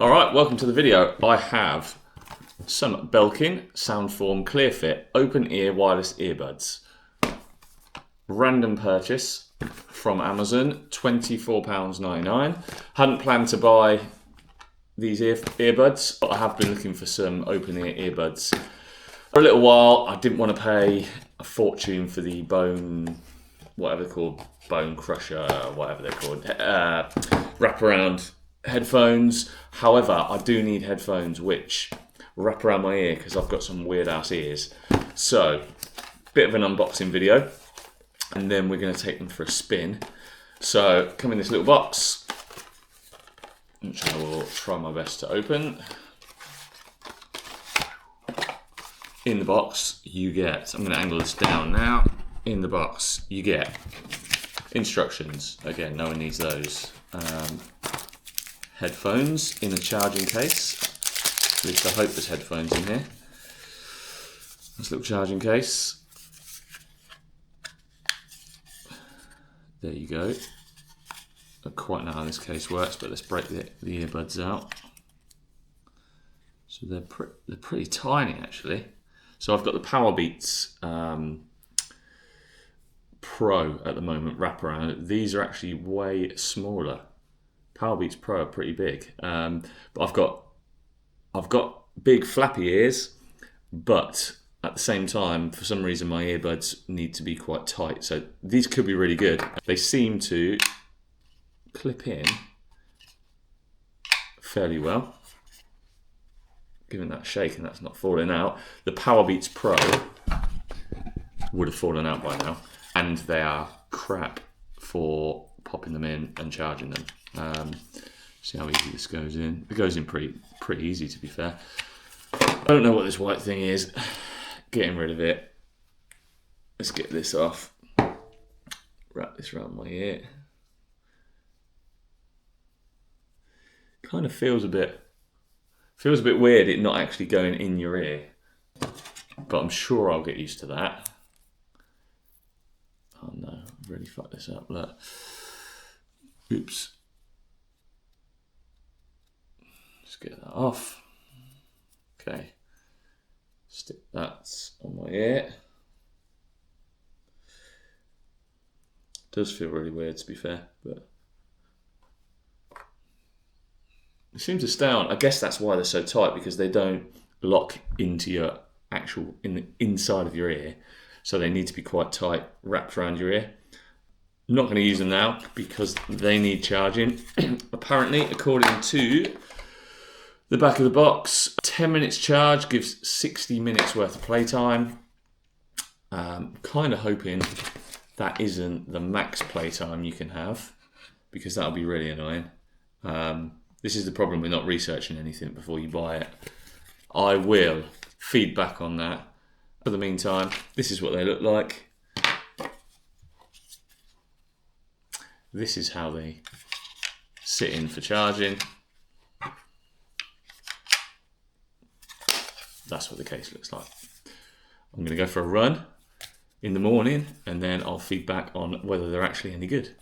Alright, welcome to the video. I have some Belkin SoundForm ClearFit open-ear wireless earbuds. Random purchase from Amazon, £24.99. Hadn't planned to buy these earbuds, but I have been looking for some open-ear earbuds for a little while. I didn't want to pay a fortune for the bone, whatever they're called, bone crusher, whatever they're called, wraparound headphones. However, I do need headphones which wrap around my ear because I've got some weird ass ears. So, bit of an unboxing video, and then we're going to take them for a spin. So, come in this little box, which I will try my best to open. In the box, you get, I'm going to angle this down now. In the box, you get instructions. Again, no one needs those. Headphones in a charging case. At least I hope there's headphones in here. This little charging case. There you go. I don't quite know how this case works, but let's break the earbuds out. So they're pretty tiny actually. So I've got the Powerbeats Pro at the moment, wraparound. These are actually way smaller. Powerbeats Pro are pretty big, but I've got big flappy ears, but at the same time, for some reason, my earbuds need to be quite tight. So these could be really good. They seem to clip in fairly well. Given that shake and that's not falling out. The Powerbeats Pro would have fallen out by now, and they are crap for popping them in and charging them. See how easy this goes in. It goes in pretty easy, to be fair. I don't know what this white thing is. Getting rid of it. Let's get this off. Wrap this around my ear. Kind of feels a bit weird it not actually going in your ear, but I'm sure I'll get used to that. Oh no, I've really fucked this up. Look. Oops. Let's get that off. Okay. Stick that on my ear. Does feel really weird, to be fair, but it seems to stay on. I guess that's why they're so tight, because they don't lock into your actual, in the inside of your ear. So they need to be quite tight, wrapped around your ear. I'm not going to use them now because they need charging. Apparently, according to the back of the box, 10 minutes charge gives 60 minutes worth of playtime. Kind of hoping that isn't the max playtime you can have, because that'll be really annoying. This is the problem with not researching anything before you buy it. I will feed back on that. For the meantime, this is what they look like. This is how they sit in for charging. That's what the case looks like. I'm going to go for a run in the morning, and then I'll feed back on whether they're actually any good.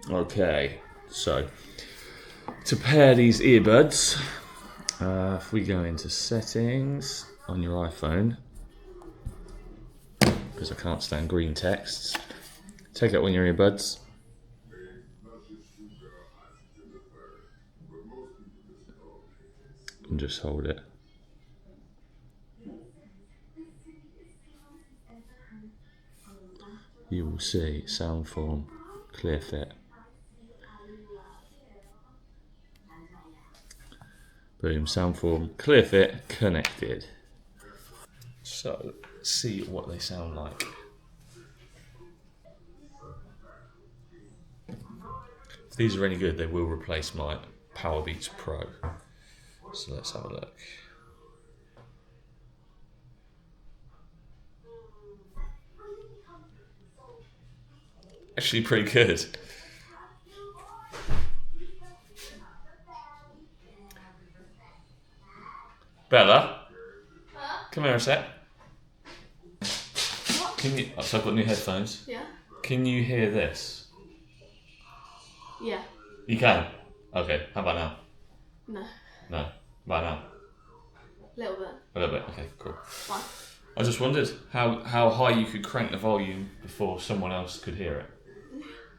Okay, so to pair these earbuds, if we go into settings on your iPhone, because I can't stand green texts, take out one of your earbuds. And just hold it. You will see SoundForm ClearFit. Boom, SoundForm ClearFit connected. So, see what they sound like. If these are any good, they will replace my Powerbeats Pro. So let's have a look. Actually pretty good. Bella? Huh? Come here a sec. What? Can you? So I've got new headphones. Yeah. Can you hear this? Yeah. You can? Okay, how about now? No. No. By now? A little bit. A little bit, okay, cool. Fine. I just wondered how high you could crank the volume before someone else could hear it.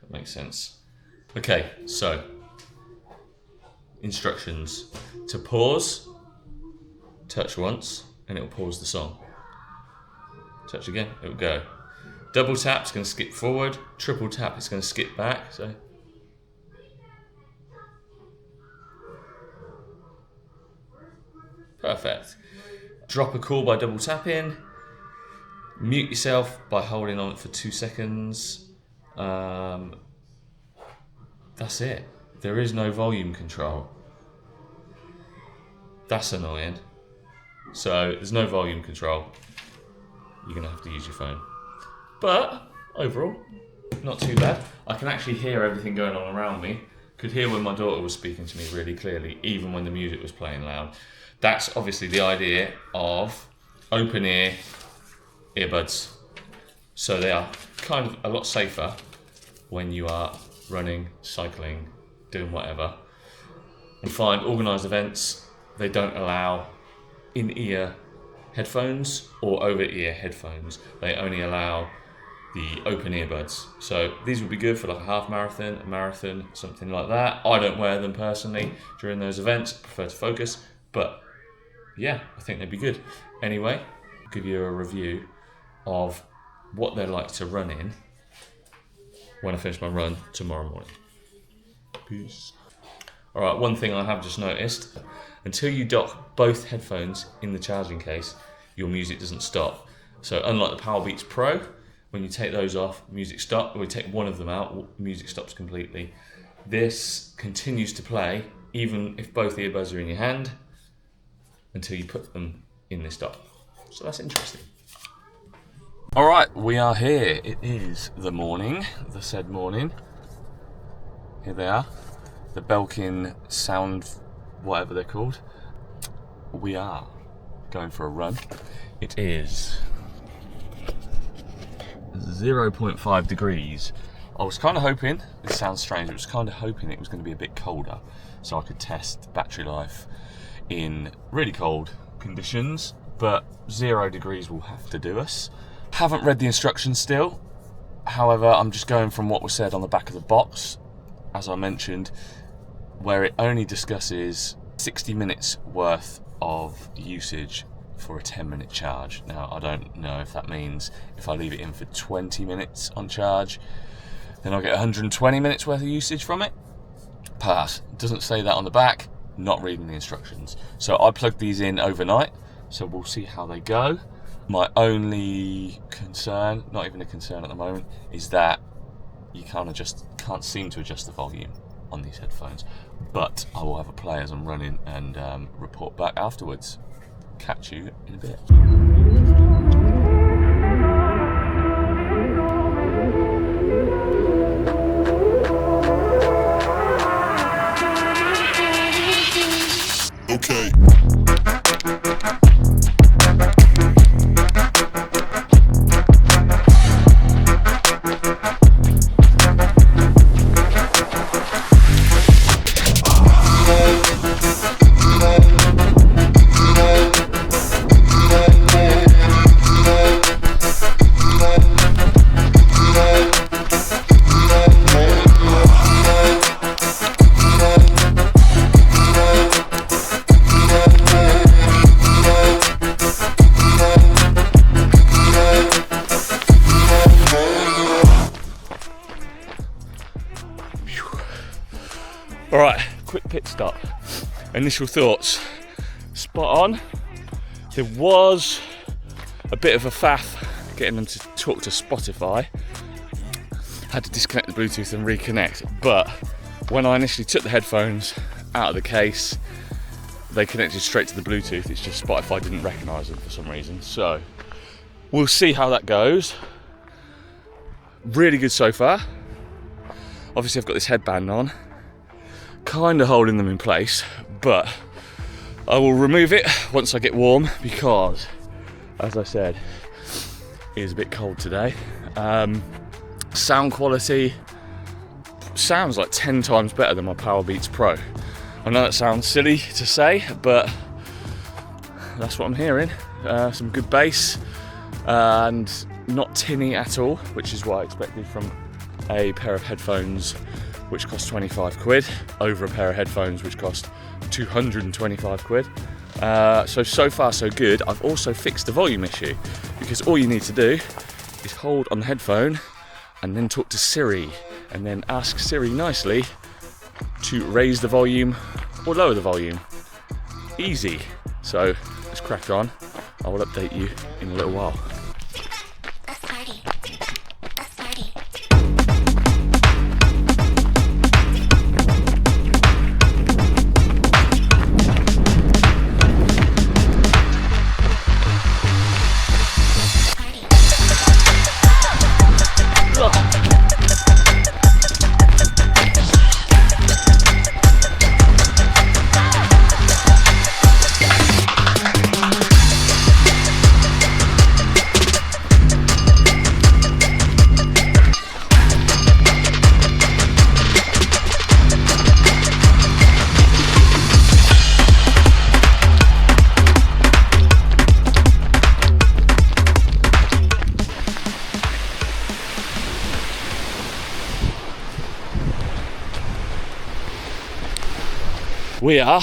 That makes sense. Okay, so instructions. To pause, touch once and it will pause the song. Touch again, it will go. Double tap is going to skip forward, triple tap is going to skip back. So perfect. Drop a call by double tapping. Mute yourself by holding on it for 2 seconds. That's it. There is no volume control. That's annoying. So there's no volume control. You're going to have to use your phone. But overall, not too bad. I can actually hear everything going on around me. Could hear when my daughter was speaking to me really clearly, even when the music was playing loud. That's obviously the idea of open ear earbuds. So they are kind of a lot safer when you are running, cycling, doing whatever. And find organised events, they don't allow in-ear headphones or over-ear headphones. They only allow the open earbuds. So these would be good for like a half marathon, a marathon, something like that. I don't wear them personally during those events, I prefer to focus, but yeah, I think they'd be good. Anyway, I'll give you a review of what they're like to run in when I finish my run tomorrow morning. Peace. Alright, one thing I have just noticed, until you dock both headphones in the charging case, your music doesn't stop. So unlike the Powerbeats Pro, when you take those off, music stops. When you take one of them out, music stops completely. This continues to play even if both earbuds are in your hand until you put them in this dock. So that's interesting. Alright, we are here. It is the morning, the said morning. Here they are. The Belkin Sound, whatever they're called. We are going for a run. It is 0.5 degrees. I was kind of hoping, this sounds strange, I was kind of hoping it was going to be a bit colder so I could test battery life in really cold conditions, but 0 degrees will have to do us. Haven't read the instructions still, however I'm just going from what was said on the back of the box, as I mentioned, where it only discusses 60 minutes worth of usage for a 10-minute charge. Now, I don't know if that means if I leave it in for 20 minutes on charge, then I'll get 120 minutes worth of usage from it. Pass. Doesn't say that on the back, not reading the instructions. So I plugged these in overnight, so we'll see how they go. My only concern, not even a concern at the moment, is that you can't seem to adjust the volume on these headphones. But I will have a play as I'm running and report back afterwards. Catch you in a bit. Okay. Alright, quick pit stop. Initial thoughts. Spot on. There was a bit of a faff getting them to talk to Spotify. Had to disconnect the Bluetooth and reconnect, but when I initially took the headphones out of the case, they connected straight to the Bluetooth. It's just Spotify didn't recognise them for some reason. So we'll see how that goes. Really good so far. Obviously I've got this headband on, kind of holding them in place, but I will remove it once I get warm because, as I said, it is a bit cold today. Sound quality sounds like 10 times better than my Powerbeats Pro. I know that sounds silly to say, but that's what I'm hearing. Some good bass and not tinny at all, which is what I expected from a pair of headphones which cost 25 quid over a pair of headphones which cost 225 quid. So far so good. I've also fixed the volume issue, because all you need to do is hold on the headphone and then talk to Siri, and then ask Siri nicely to raise the volume or lower the volume. Easy. So let's crack on. I will update you in a little while. We are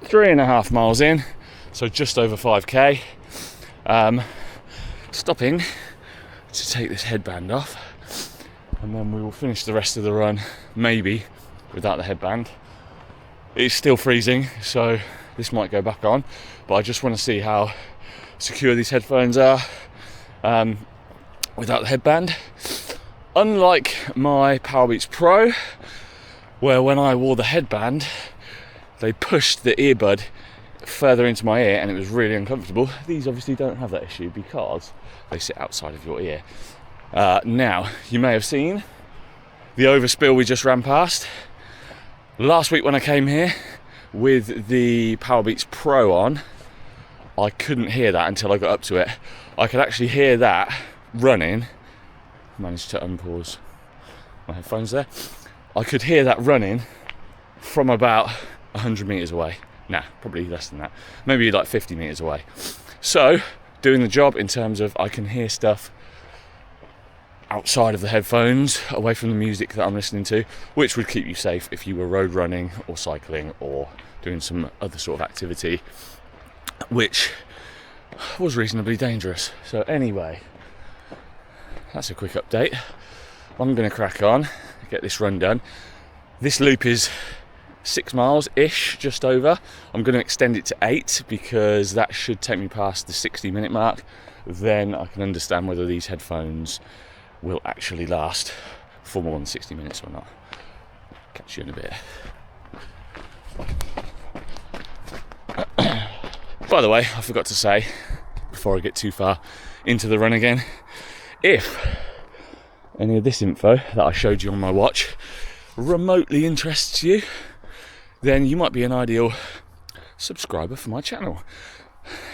3.5 miles in, so just over 5k. Stopping to take this headband off, and then we will finish the rest of the run maybe without the headband. It's still freezing, so this might go back on, but I just want to see how secure these headphones are without the headband. Unlike my Powerbeats Pro, where when I wore the headband, they pushed the earbud further into my ear and it was really uncomfortable. These obviously don't have that issue because they sit outside of your ear. Now, you may have seen the overspill we just ran past. Last week when I came here with the Powerbeats Pro on, I couldn't hear that until I got up to it. I could actually hear that running. Managed to unpause my headphones there. I could hear that running from about 100 metres away. Nah, probably less than that. Maybe like 50 metres away. So, doing the job in terms of I can hear stuff outside of the headphones, away from the music that I'm listening to, which would keep you safe if you were road running or cycling or doing some other sort of activity, which was reasonably dangerous. So anyway, that's a quick update. I'm going to crack on, get this run done. This loop is 6 miles-ish, just over. I'm going to extend it to 8 because that should take me past the 60-minute mark. Then I can understand whether these headphones will actually last for more than 60 minutes or not. Catch you in a bit. By the way, I forgot to say, before I get too far into the run again, if any of this info that I showed you on my watch remotely interests you, then you might be an ideal subscriber for my channel.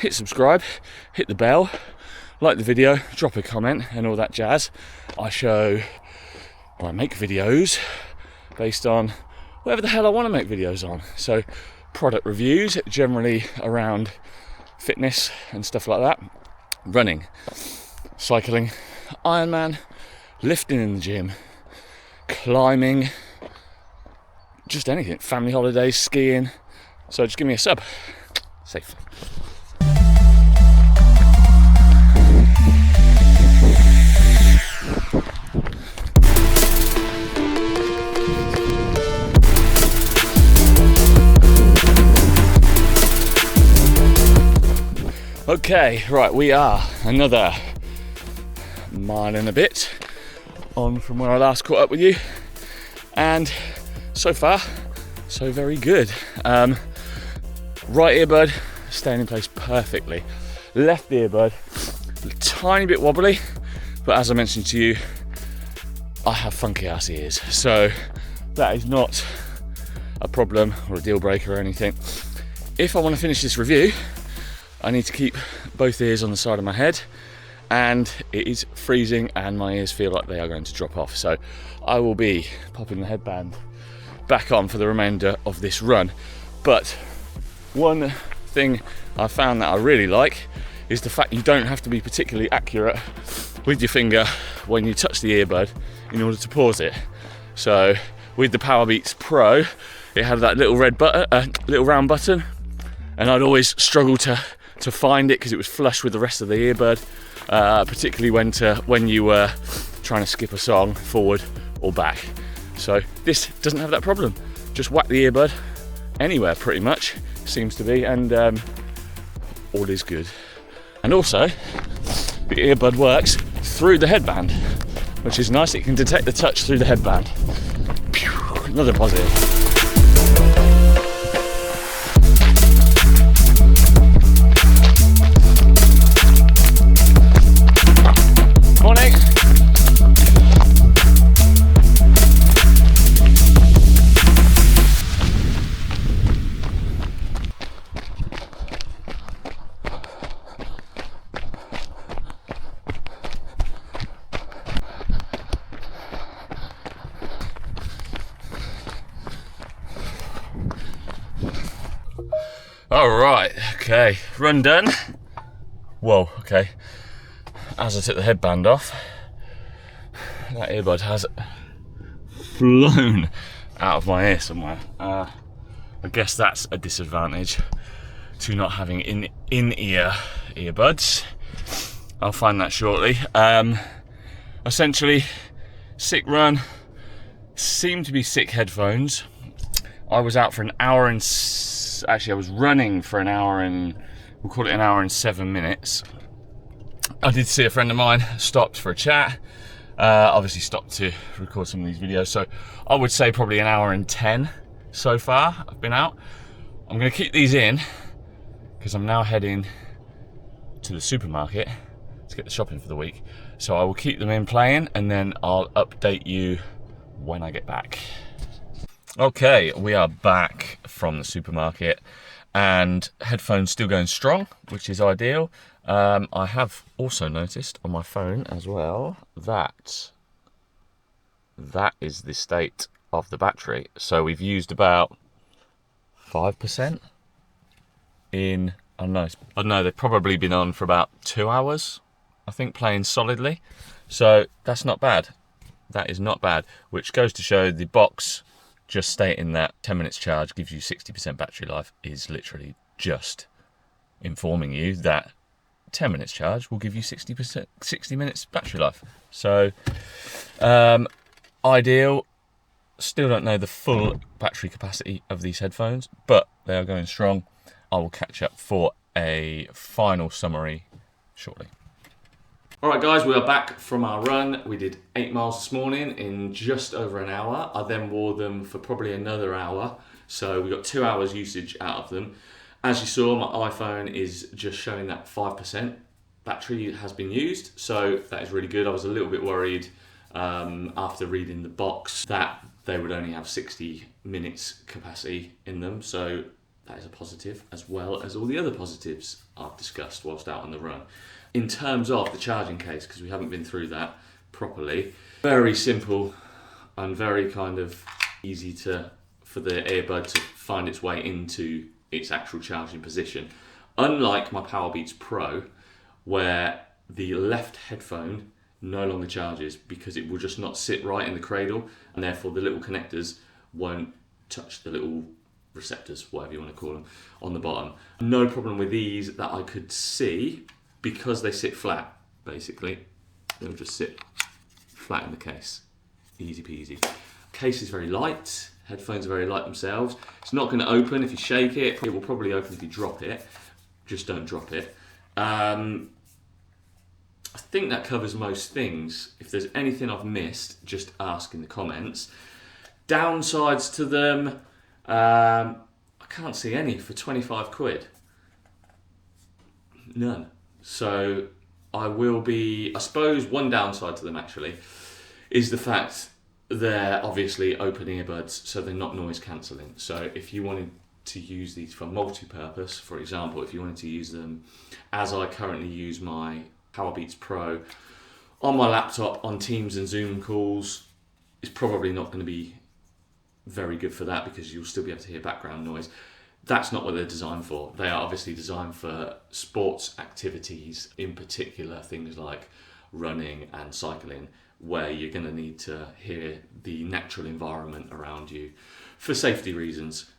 Hit subscribe, hit the bell, like the video, drop a comment and all that jazz. I make videos based on whatever the hell I want to make videos on. So product reviews, generally around fitness and stuff like that, running, cycling, Ironman, lifting in the gym, climbing, just anything, family holidays, skiing. So just give me a sub. Safe. Okay, right, we are another mile and a bit on from where I last caught up with you, and so far so very good. Right earbud staying in place perfectly, left earbud a tiny bit wobbly, but as I mentioned to you, I have funky ass ears, so that is not a problem or a deal breaker or anything. If I want to finish this review, I need to keep both ears on the side of my head and it is freezing and my ears feel like they are going to drop off. So I will be popping the headband back on for the remainder of this run. But one thing I found that I really like is the fact you don't have to be particularly accurate with your finger when you touch the earbud in order to pause it. So with the Powerbeats Pro, it had that little red button, little round button, and I'd always struggle to find it because it was flush with the rest of the earbud, particularly when you were trying to skip a song forward or back. So this doesn't have that problem. Just whack the earbud anywhere pretty much, seems to be, and all is good. And also, the earbud works through the headband, which is nice. It can detect the touch through the headband. Pew, another positive. Morning. Alright, okay, run done. Whoa, okay. As I took the headband off, that earbud has flown out of my ear somewhere. I guess that's a disadvantage to not having in-ear earbuds. I'll find that shortly. Essentially, sick run, seemed to be sick headphones. I was out for an hour and actually I was running for an hour and, we'll call it an hour and 7 minutes. I did see a friend of mine, stopped for a chat, obviously stopped to record some of these videos, so I would say probably an hour and 10 so far I've been out. I'm going to keep these in because I'm now heading to the supermarket to get the shopping for the week, so I will keep them in playing and then I'll update you when I get back. Okay, we are back from the supermarket and headphones still going strong, which is ideal. I have also noticed on my phone as well that is the state of the battery. So we've used about 5% in, I don't know, they've probably been on for about 2 hours, I think, playing solidly. So that's not bad. That is not bad, which goes to show the box just stating that 10 minutes charge gives you 60% battery life is literally just informing you that 10 minutes charge will give you 60 minutes battery life. So ideal. Still don't know the full battery capacity of these headphones, but they are going strong. I will catch up for a final summary shortly. Alright guys, we are back from our run. We did 8 miles this morning in just over an hour. I then wore them for probably another hour, so we got 2 hours usage out of them. As you saw, my iPhone is just showing that 5% battery has been used, so that is really good. I was a little bit worried after reading the box that they would only have 60 minutes capacity in them, so that is a positive, as well as all the other positives I've discussed whilst out on the run. In terms of the charging case, because we haven't been through that properly, very simple and very kind of easy for the earbud to find its way into its actual charging position. Unlike my Powerbeats Pro, where the left headphone no longer charges because it will just not sit right in the cradle, and therefore the little connectors won't touch the little receptors, whatever you want to call them, on the bottom. No problem with these that I could see, because they sit flat, basically. They'll just sit flat in the case. Easy peasy. Case is very light. Headphones are very light themselves. It's not going to open if you shake it. It will probably open if you drop it. Just don't drop it. I think that covers most things. If there's anything I've missed, just ask in the comments. Downsides to them, I can't see any for 25 quid. None. So I suppose one downside to them actually is the fact they're obviously open earbuds, so they're not noise cancelling. So if you wanted to use these for multi-purpose, for example, if you wanted to use them as I currently use my Powerbeats Pro on my laptop on Teams and Zoom calls is probably not going to be very good for that, because you'll still be able to hear background noise. That's not what they're designed for. They are obviously designed for sports activities, in particular things like running and cycling, where you're going to need to hear the natural environment around you for safety reasons.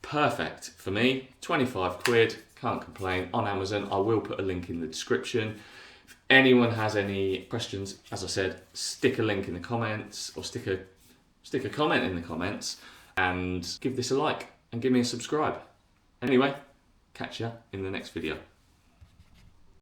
Perfect for me. 25 quid, can't complain. On Amazon, I will put a link in the description. If anyone has any questions, as I said, stick a link in the comments, or stick a comment in the comments, and give this a like and give me a subscribe. Anyway, catch ya in the next video.